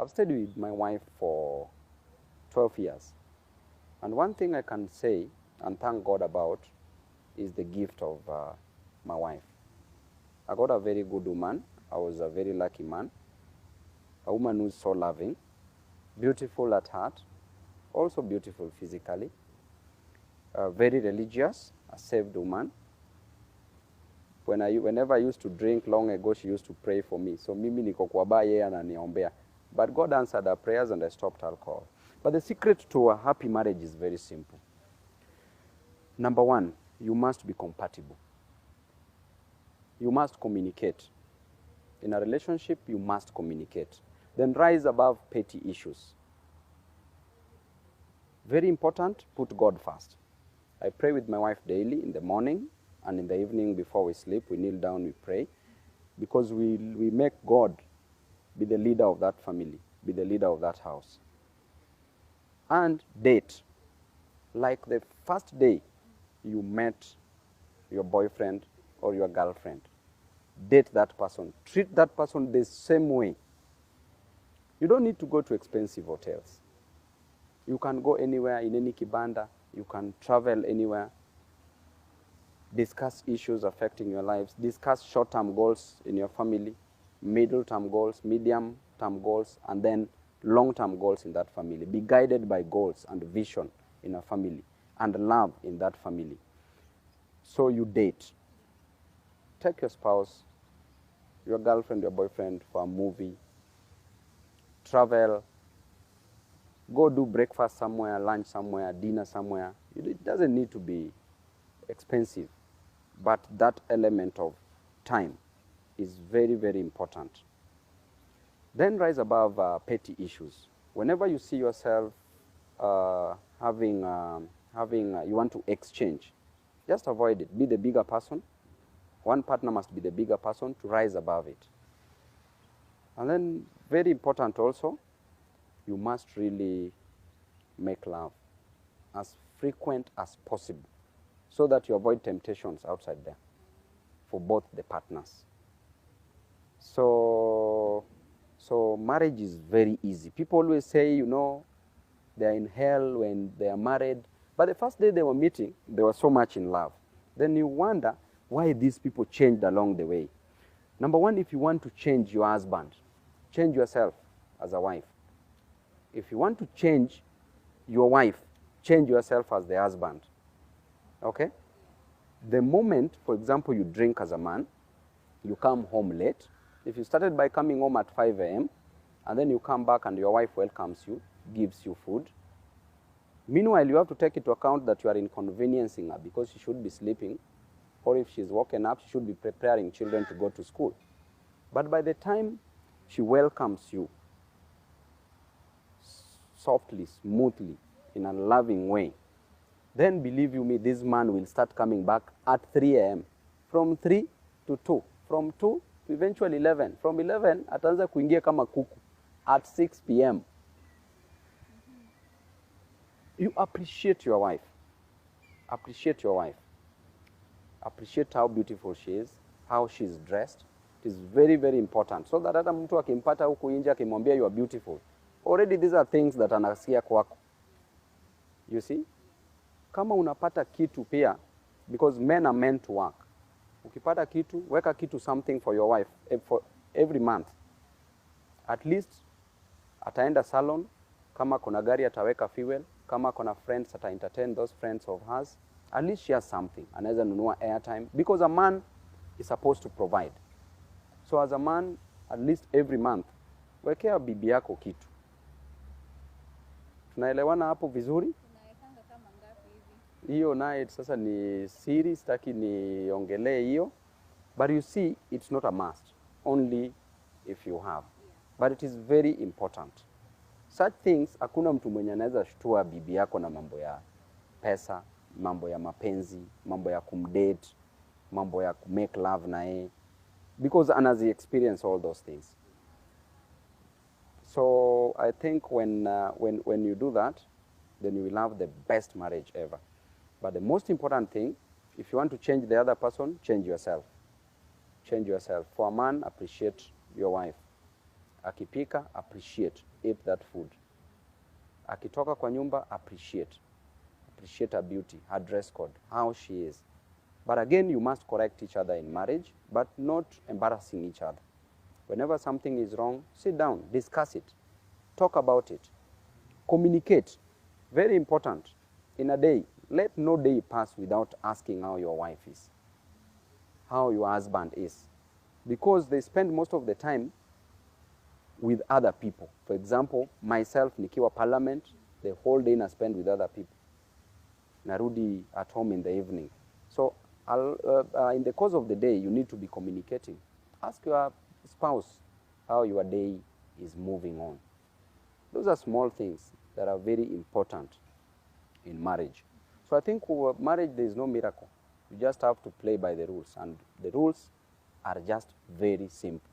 I've stayed with my wife for 12 years. And one thing I can say and thank God about is the gift of my wife. I got a very good woman. I was a very lucky man. A woman who's so loving, beautiful at heart, also beautiful physically, very religious, a saved woman. Whenever I used to drink long ago, she used to pray for me. So mimi niko kwa baa, yeye ananiombea. But God answered her prayers and I stopped alcohol. But the secret to a happy marriage is very simple. Number one, you must be compatible. You must communicate. In a relationship, you must communicate. Then rise above petty issues. Very important, put God first. I pray with my wife daily in the morning and in the evening before we sleep. We kneel down, we pray. Because we make God be the leader of that family, be the leader of that house. And date. Like the first day you met your boyfriend or your girlfriend, date that person. Treat that person the same way. You don't need to go to expensive hotels. You can go anywhere in any kibanda. You can travel anywhere. Discuss issues affecting your lives. Discuss short-term goals in your family, middle-term goals, medium-term goals, and then long-term goals in that family. Be guided by goals and vision in a family and love in that family. So you date. Take your spouse, your girlfriend, your boyfriend for a movie. Travel. Go do breakfast somewhere, lunch somewhere, dinner somewhere. It doesn't need to be expensive, but that element of time is very, very important. Then rise above petty issues. Whenever you see yourself you want to exchange, just avoid it. Be the bigger person. One partner must be the bigger person to rise above it. And then, very important also, you must really make love as frequent as possible so that you avoid temptations outside there for both the partners. So marriage is very easy. People always say, you know, they're in hell when they are married. But the first day they were meeting, they were so much in love. Then you wonder why these people changed along the way. Number one, if you want to change your husband, change yourself as a wife. If you want to change your wife, change yourself as the husband. Okay? The moment, for example, you drink as a man, you come home late. If you started by coming home at 5 a.m., and then you come back and your wife welcomes you, gives you food. Meanwhile, you have to take into account that you are inconveniencing her because she should be sleeping, or if she's woken up, she should be preparing children to go to school. But by the time she welcomes you, softly, smoothly, in a loving way, then believe you me, this man will start coming back at 3 a.m. From 3 to 2. From 2 to eventually 11. From 11, ataanza kuingia kama kuku at 6 p.m. You appreciate your wife. Appreciate your wife. Appreciate how beautiful she is, how she's dressed. It is very, very important. So that hata mtu akimpata huku nje akimwambia you are beautiful. Already these are things that anasikia kwako. You see? Kama unapata kitu pia, because men are meant to work. Ukipata kitu, weka kitu something for your wife for every month. At least ataenda salon, kama kuna gari ataweka fuel, kama kuna friends ata entertain those friends of hers. At least she has something. Anaweza nunua airtime. Because a man is supposed to provide. So as a man, at least every month, wekea bibi yako kitu. Tunaelewana hapo vizuri? Tunaekanga kama ngapi hivi? Hiyo naye sasa ni siri, sitaki niongelee hiyo. But you see, it's not a must. Only if you have. But it is very important. Such things, hakuna mtu mwenye anaweza shtua bibi yako na mambo ya pesa, mambo ya mapenzi, mambo ya kumdate, mambo ya make love na yeye. Because anazi experience all those things. So I think when you do that, then you will have the best marriage ever. But the most important thing, if you want to change the other person, change yourself. Change yourself. For a man, appreciate your wife. Akipika, appreciate, eat that food. Akitoka kwa nyumba, appreciate. Appreciate her beauty, her dress code, how she is. But again, you must correct each other in marriage, but not embarrassing each other. Whenever something is wrong, sit down, discuss it, talk about it, communicate. Very important. In a day, let no day pass without asking how your wife is, how your husband is. Because they spend most of the time with other people. For example, myself, nikiwa parliament, the whole day I spend with other people. Narudi at home in the evening. So in the course of the day, you need to be communicating. Ask your spouse how your day is moving on. Those are small things that are very important in marriage. So I think with marriage, there is no miracle. You just have to play by the rules. And the rules are just very simple.